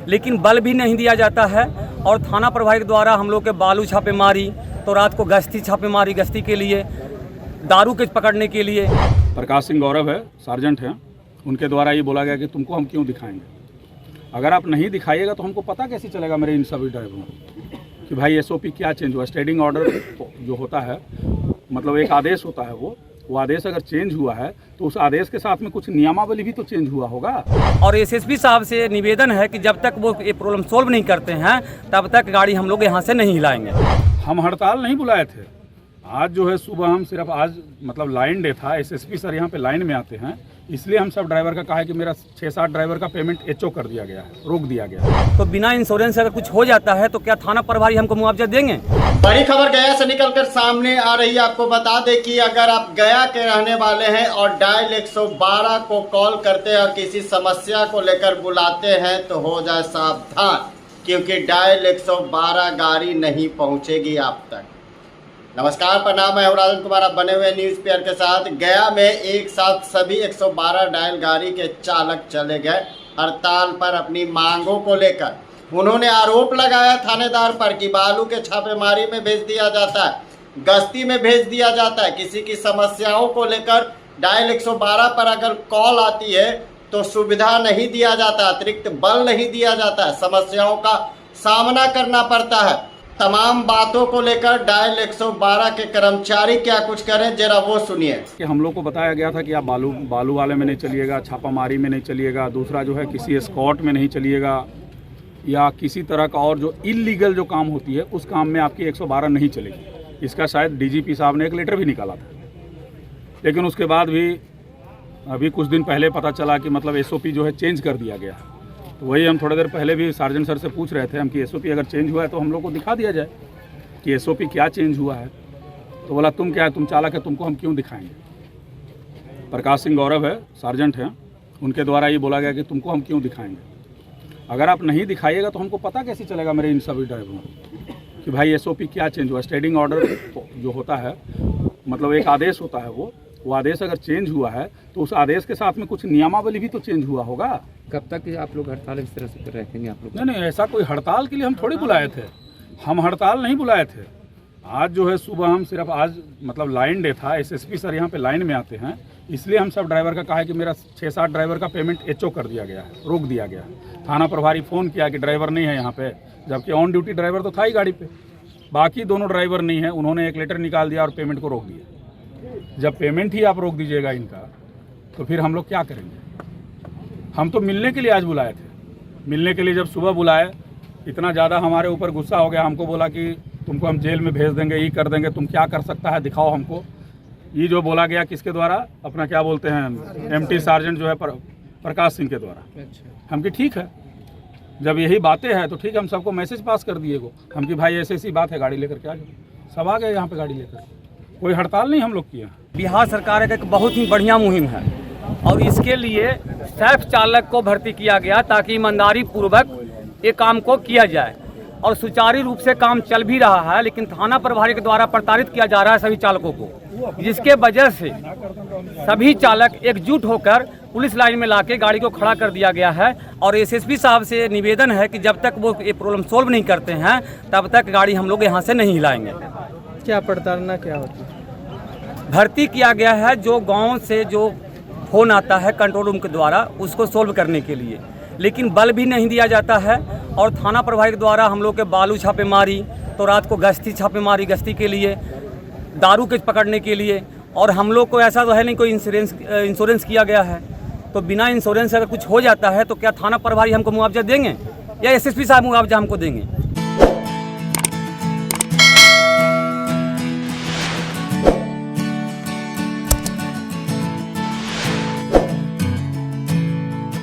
लेकिन बल भी नहीं दिया जाता है। और थाना प्रभारी के द्वारा हम लोग के बालू छापेमारी, तो रात को गश्ती छापेमारी, गश्ती के लिए, दारू के पकड़ने के लिए। प्रकाश सिंह गौरव है, सार्जेंट हैं, उनके द्वारा ये बोला गया कि तुमको हम क्यों दिखाएंगे। अगर आप नहीं दिखाइएगा तो हमको पता कैसे चलेगा मेरे इन सभी ड्राइवरों को कि भाई एसओपी क्या चेंज हुआ। स्टैंडिंग ऑर्डर जो होता है, मतलब एक आदेश होता है, वो आदेश अगर चेंज हुआ है तो उस आदेश के साथ में कुछ नियमावली भी तो चेंज हुआ होगा। और एसएसपी साहब से निवेदन है कि जब तक वो ये प्रॉब्लम सॉल्व नहीं करते हैं तब तक गाड़ी हम लोग यहाँ से नहीं हिलाएंगे। हम हड़ताल नहीं बुलाए थे। आज जो है सुबह हम सिर्फ आज मतलब लाइन डे था, एसएसपी सर यहाँ पे लाइन में आते हैं, इसलिए हम सब ड्राइवर का कहा है कि मेरा 6-7 ड्राइवर का पेमेंट एचओ कर दिया गया है, रोक दिया गया है। तो बिना इंश्योरेंस अगर कुछ हो जाता है तो क्या थाना प्रभारी हमको मुआवजा देंगे? बड़ी खबर गया से निकलकर सामने आ रही है। आपको बता दें कि अगर आप गया के रहने वाले हैं और डायल 112 को कॉल करते हैं और किसी समस्या को लेकर बुलाते हैं तो हो जाए सावधान, क्योंकि डायल 112 गाड़ी नहीं पहुंचेगी आप तक। नमस्कार, प्रणाम, मैं राजन कुमार, आप बने हुए न्यूज़ पेयर के साथ। गया में एक साथ सभी 112 डायल गाड़ी के चालक चले गए हड़ताल पर अपनी मांगों को लेकर। उन्होंने आरोप लगाया थानेदार पर कि बालू के छापेमारी में भेज दिया जाता है, गश्ती में भेज दिया जाता है। किसी की समस्याओं को लेकर डायल 112 पर अगर कॉल आती है तो सुविधा नहीं दिया जाता, अतिरिक्त बल नहीं दिया जाता है, समस्याओं का सामना करना पड़ता है। तमाम बातों को लेकर डायल 112 के कर्मचारी क्या कुछ करें, जरा वो सुनिए। कि हम लोग को बताया गया था कि आप बालू वाले में नहीं चलिएगा, छापामारी में नहीं चलिएगा, दूसरा जो है किसी एस्कॉर्ट में नहीं चलिएगा, या किसी तरह का और जो इलीगल जो काम होती है उस काम में आपकी 112 नहीं चलेगी। इसका शायद डीजीपी साहब ने एक लेटर भी निकाला था, लेकिन उसके बाद भी अभी कुछ दिन पहले पता चला कि मतलब एसओपी जो है चेंज कर दिया गया। तो वही हम थोड़ी देर पहले भी सार्जेंट सर से पूछ रहे थे हम कि एसओपी अगर चेंज हुआ है तो हम लोग को दिखा दिया जाए कि एसओपी क्या चेंज हुआ है। तो बोला तुम क्या है, तुम चालक है, तुमको हम क्यों दिखाएंगे। प्रकाश सिंह गौरव है, सार्जेंट हैं, उनके द्वारा ये बोला गया कि तुमको हम क्यों दिखाएंगे। अगर आप नहीं दिखाइएगा तो हमको पता कैसे चलेगा मेरे इन सभी ड्राइवरों को कि भाई एसओपी क्या चेंज हुआ। स्टैंडिंग ऑर्डर जो होता है, मतलब एक आदेश होता है, वो आदेश अगर चेंज हुआ है तो उस आदेश के साथ में कुछ नियमावली भी तो चेंज हुआ होगा। कब तक आप लोग हड़ताल इस तरह से रखेंगे आप लोग? नहीं, ऐसा कोई हड़ताल के लिए हम थोड़ी बुलाए थे। हम हड़ताल नहीं बुलाए थे। आज जो है सुबह हम सिर्फ आज मतलब लाइन डे था, एसएसपी सर यहाँ पे लाइन में आते हैं, इसलिए हम सब ड्राइवर का कहा है कि मेरा 6-7 ड्राइवर का पेमेंट एचओ कर दिया गया है, रोक दिया गया है। थाना प्रभारी फ़ोन किया कि ड्राइवर नहीं है यहाँ पे, जबकि ऑन ड्यूटी ड्राइवर तो था ही गाड़ी पे, बाकी दोनों ड्राइवर नहीं है। उन्होंने एक लेटर निकाल दिया और पेमेंट को रोक दिया। जब पेमेंट ही आप रोक दीजिएगा इनका, तो फिर हम लोग क्या करेंगे। हम तो मिलने के लिए आज बुलाए थे। मिलने के लिए जब सुबह बुलाए, इतना ज़्यादा हमारे ऊपर गुस्सा हो गया। हमको बोला कि तुमको हम जेल में भेज देंगे, ये कर देंगे, तुम क्या कर सकता है दिखाओ हमको। ये जो बोला गया किसके द्वारा, अपना क्या बोलते हैं एमटी सार्जेंट जो है प्रकाश सिंह के द्वारा। हम कि ठीक है, जब यही बातें हैं तो ठीक है, हम सबको मैसेज पास कर दिए गो हम कि भाई ऐसी बात है, गाड़ी लेकर के आ जाओ। सब आ गए यहाँ पे गाड़ी लेकर। कोई हड़ताल नहीं हम लोग किया। बिहार सरकार का एक बहुत ही बढ़िया मुहिम है और इसके लिए सैफ चालक को भर्ती किया गया ताकि ईमानदारी पूर्वक ये काम को किया जाए और सुचारू रूप से काम चल भी रहा है। लेकिन थाना प्रभारी के द्वारा प्रताड़ित किया जा रहा है सभी चालकों को, जिसके वजह से सभी चालक एकजुट होकर पुलिस लाइन में लाके गाड़ी को खड़ा कर दिया गया है। और एसएसपी साहब से निवेदन है कि जब तक वो ये प्रॉब्लम सॉल्व नहीं करते हैं तब तक गाड़ी हम लोग यहाँ से नहीं हिलाएंगे। क्या प्रताड़ना क्या होती है? भर्ती किया गया है जो गांव से जो फ़ोन आता है कंट्रोल रूम के द्वारा, उसको सोल्व करने के लिए, लेकिन बल भी नहीं दिया जाता है। और थाना प्रभारी के द्वारा हम लोग के बालू छापेमारी, तो रात को गश्ती छापेमारी, गश्ती के लिए, दारू के पकड़ने के लिए। और हम लोग को ऐसा तो है नहीं कोई इंश्योरेंस किया गया है, तो बिना इंश्योरेंस अगर कुछ हो जाता है तो क्या थाना प्रभारी हमको मुआवजा देंगे या एसएसपी साहब मुआवजा हमको देंगे?